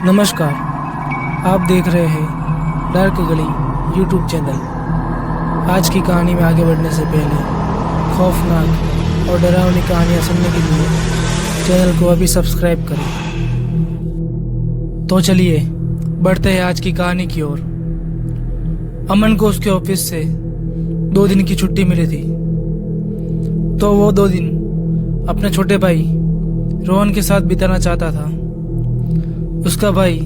नमस्कार, आप देख रहे हैं डार्क गली यूट्यूब चैनल। आज की कहानी में आगे बढ़ने से पहले खौफनाक और डरावनी कहानियाँ सुनने के लिए चैनल को अभी सब्सक्राइब करें। तो चलिए बढ़ते हैं आज की कहानी की ओर। अमन को उसके ऑफिस से 2 दिन की छुट्टी मिली थी, तो वो 2 दिन अपने छोटे भाई रोहन के साथ बिताना चाहता था। उसका भाई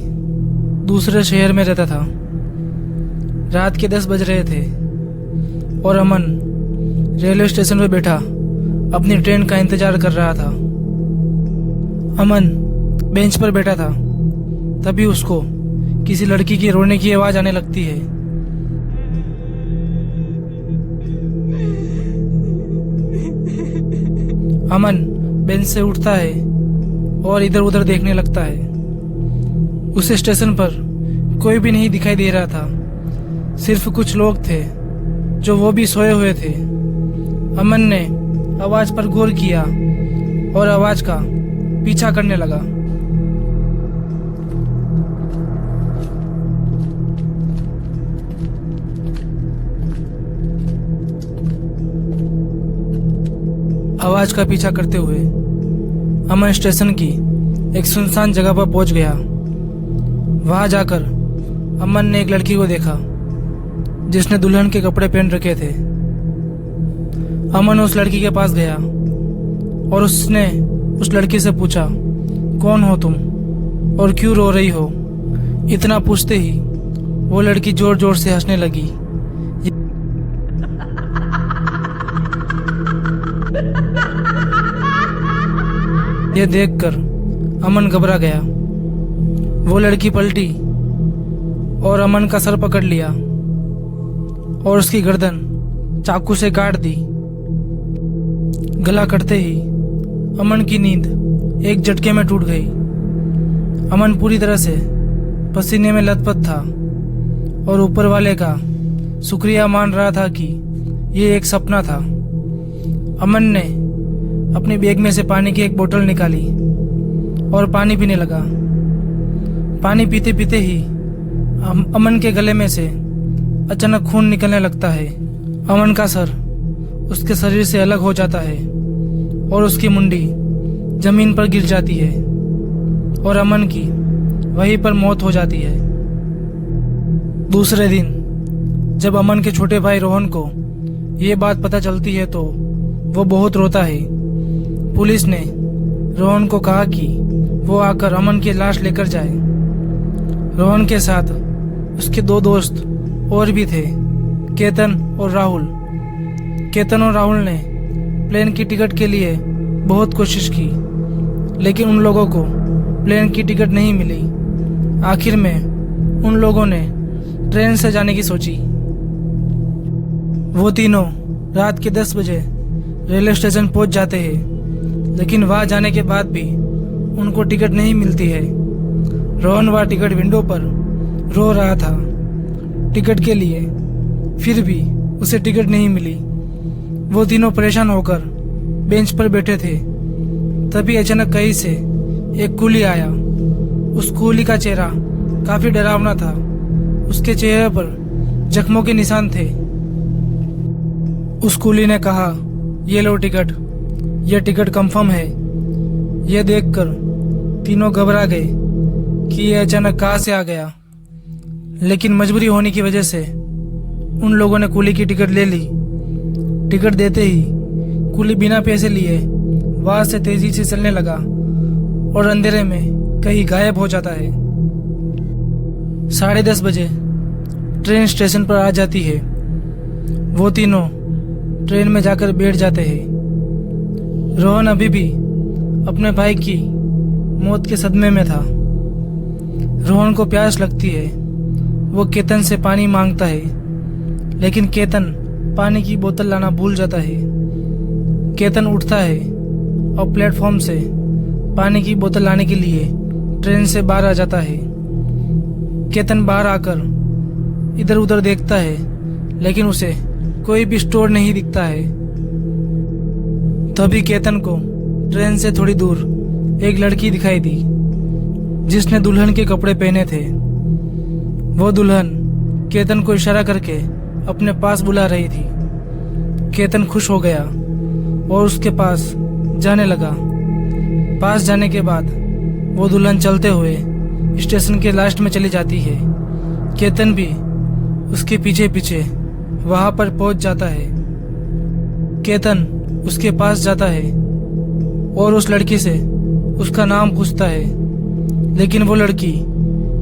दूसरे शहर में रहता था। रात के 10 बज रहे थे और अमन रेलवे स्टेशन पर बैठा अपनी ट्रेन का इंतजार कर रहा था। अमन बेंच पर बैठा था, तभी उसको किसी लड़की की रोने की आवाज आने लगती है। अमन बेंच से उठता है और इधर उधर देखने लगता है। उस स्टेशन पर कोई भी नहीं दिखाई दे रहा था, सिर्फ कुछ लोग थे जो वो भी सोए हुए थे। अमन ने आवाज पर गौर किया और आवाज का पीछा करने लगा। आवाज का पीछा करते हुए अमन स्टेशन की एक सुनसान जगह पर पहुंच गया। वहां जाकर अमन ने एक लड़की को देखा जिसने दुल्हन के कपड़े पहन रखे थे। अमन उस लड़की के पास गया और उसने उस लड़की से पूछा, कौन हो तुम और क्यों रो रही हो? इतना पूछते ही वो लड़की जोर जोर से हंसने लगी। यह देखकर अमन घबरा गया। वो लड़की पलटी और अमन का सर पकड़ लिया और उसकी गर्दन चाकू से काट दी। गला कटते ही अमन की नींद एक झटके में टूट गई। अमन पूरी तरह से पसीने में लथपथ था और ऊपर वाले का शुक्रिया मान रहा था कि ये एक सपना था। अमन ने अपने बैग में से पानी की एक बोतल निकाली और पानी पीने लगा। पानी पीते पीते ही अमन के गले में से अचानक खून निकलने लगता है। अमन का सर उसके शरीर से अलग हो जाता है और उसकी मुंडी जमीन पर गिर जाती है और अमन की वहीं पर मौत हो जाती है। दूसरे दिन जब अमन के छोटे भाई रोहन को ये बात पता चलती है तो वो बहुत रोता है। पुलिस ने रोहन को कहा कि वो आकर अमन की लाश लेकर जाए। रोहन के साथ उसके 2 दोस्त और भी थे, केतन और राहुल। केतन और राहुल ने प्लेन की टिकट के लिए बहुत कोशिश की, लेकिन उन लोगों को प्लेन की टिकट नहीं मिली। आखिर में उन लोगों ने ट्रेन से जाने की सोची। वो तीनों रात के 10 बजे रेलवे स्टेशन पहुंच जाते हैं, लेकिन वहां जाने के बाद भी उनको टिकट नहीं मिलती है। रोहन वह टिकट विंडो पर रो रहा था टिकट के लिए, फिर भी उसे टिकट नहीं मिली। वो तीनों परेशान होकर बेंच पर बैठे थे। तभी अचानक कहीं से एक कूली आया। उस कूली का चेहरा काफी डरावना था। उसके चेहरे पर जख्मों के निशान थे। उस कूली ने कहा, ये लो टिकट, यह टिकट कंफर्म है। यह देखकर तीनों घबरा गए कि यह अचानक कहाँ से आ गया, लेकिन मजबूरी होने की वजह से उन लोगों ने कूली की टिकट ले ली। टिकट देते ही कूली बिना पैसे लिए वहां से तेजी से चलने लगा और अंधेरे में कहीं गायब हो जाता है। 10:30 बजे ट्रेन स्टेशन पर आ जाती है। वो तीनों ट्रेन में जाकर बैठ जाते हैं। रोहन अभी भी अपने भाई की मौत के सदमे में था। रोहन को प्यास लगती है। वो केतन से पानी मांगता है, लेकिन केतन पानी की बोतल लाना भूल जाता है। केतन उठता है और प्लेटफॉर्म से पानी की बोतल लाने के लिए ट्रेन से बाहर आ जाता है। केतन बाहर आकर इधर उधर देखता है, लेकिन उसे कोई भी स्टोर नहीं दिखता है। तभी केतन को ट्रेन से थोड़ी दूर एक लड़की दिखाई दी। जिसने दुल्हन के कपड़े पहने थे। वो दुल्हन केतन को इशारा करके अपने पास बुला रही थी। केतन खुश हो गया और उसके पास जाने लगा। पास जाने के बाद वो दुल्हन चलते हुए स्टेशन के लास्ट में चली जाती है। केतन भी उसके पीछे पीछे वहां पर पहुंच जाता है। केतन उसके पास जाता है और उस लड़की से उसका नाम पूछता है, लेकिन वो लड़की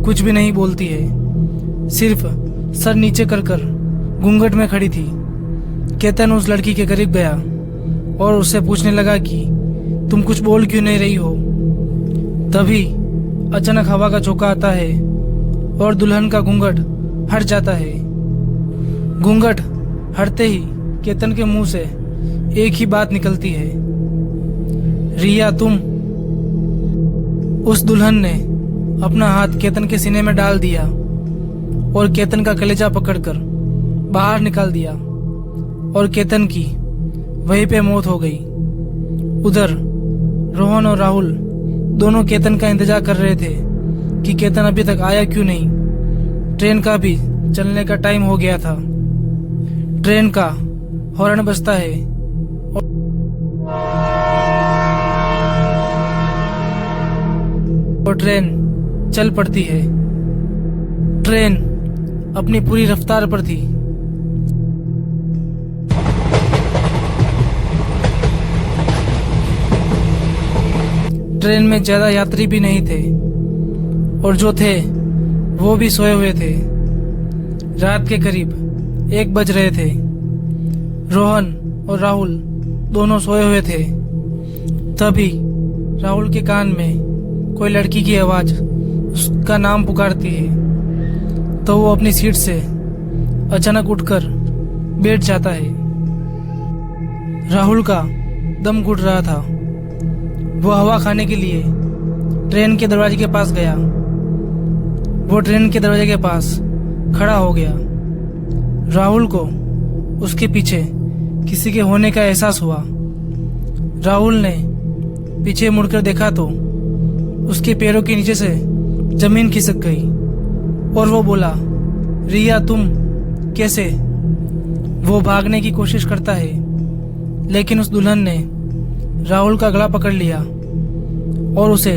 कुछ भी नहीं बोलती है, सिर्फ सर नीचे कर कर घूंघट में खड़ी थी। केतन उस लड़की के करीब गया और उससे पूछने लगा कि तुम कुछ बोल क्यों नहीं रही हो। तभी अचानक हवा का झोंका आता है और दुल्हन का घूंघट हट जाता है। घूंघट हटते ही केतन के मुंह से एक ही बात निकलती है, रिया तुम। उस दुल्हन ने अपना हाथ केतन के सीने में डाल दिया और केतन का कलेजा पकड़कर बाहर निकाल दिया और केतन की वहीं पे मौत हो गई। उधर रोहन और राहुल दोनों केतन का इंतजार कर रहे थे कि केतन अभी तक आया क्यों नहीं। ट्रेन का भी चलने का टाइम हो गया था। ट्रेन का हॉर्न बजता है और ट्रेन चल पड़ती है। ट्रेन अपनी पूरी रफ्तार पर थी। ट्रेन में ज्यादा यात्री भी नहीं थे और जो थे वो भी सोए हुए थे। रात के करीब 1 बज रहे थे। रोहन और राहुल दोनों सोए हुए थे। तभी राहुल के कान में कोई लड़की की आवाज उसका नाम पुकारती है, तो वो अपनी सीट से अचानक उठकर बैठ जाता है। राहुल का दम घुट रहा था। वो हवा खाने के लिए ट्रेन के दरवाजे के पास गया। वो ट्रेन के दरवाजे के पास खड़ा हो गया। राहुल को उसके पीछे किसी के होने का एहसास हुआ। राहुल ने पीछे मुड़कर देखा तो उसके पैरों के नीचे से जमीन खिसक गई और वो बोला, रिया तुम कैसे। वो भागने की कोशिश करता है, लेकिन उस दुल्हन ने राहुल का गला पकड़ लिया और उसे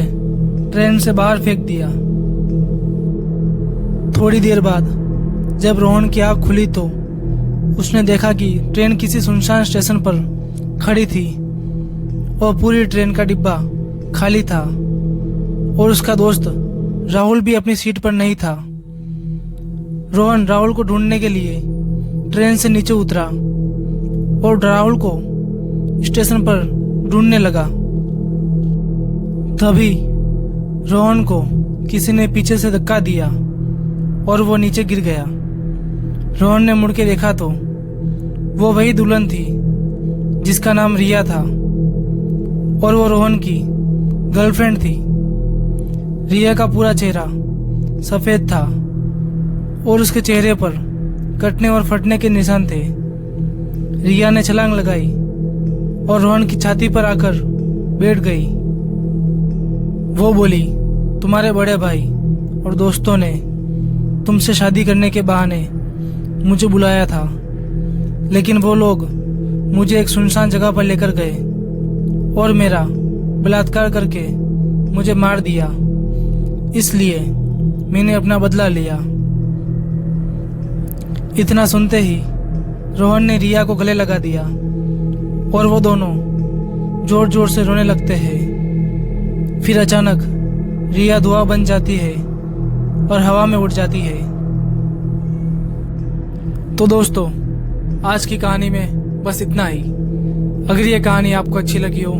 ट्रेन से बाहर फेंक दिया। थोड़ी देर बाद जब रोहन की आंख खुली तो उसने देखा कि ट्रेन किसी सुनसान स्टेशन पर खड़ी थी और पूरी ट्रेन का डिब्बा खाली था और उसका दोस्त राहुल भी अपनी सीट पर नहीं था। रोहन राहुल को ढूंढने के लिए ट्रेन से नीचे उतरा और राहुल को स्टेशन पर ढूंढने लगा। तभी रोहन को किसी ने पीछे से धक्का दिया और वो नीचे गिर गया। रोहन ने मुड़ के देखा तो वो वही दुल्हन थी जिसका नाम रिया था और वो रोहन की गर्लफ्रेंड थी। रिया का पूरा चेहरा सफेद था और उसके चेहरे पर कटने और फटने के निशान थे। रिया ने छलांग लगाई और रोहन की छाती पर आकर बैठ गई। वो बोली, तुम्हारे बड़े भाई और दोस्तों ने तुमसे शादी करने के बहाने मुझे बुलाया था, लेकिन वो लोग मुझे एक सुनसान जगह पर लेकर गए और मेरा बलात्कार करके मुझे मार दिया। इसलिए मैंने अपना बदला लिया। इतना सुनते ही रोहन ने रिया को गले लगा दिया और वो दोनों जोर जोर से रोने लगते हैं। फिर अचानक रिया धुआं बन जाती है और हवा में उड़ जाती है। तो दोस्तों, आज की कहानी में बस इतना ही। अगर ये कहानी आपको अच्छी लगी हो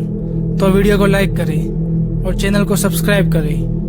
तो वीडियो को लाइक करें और चैनल को सब्सक्राइब करें।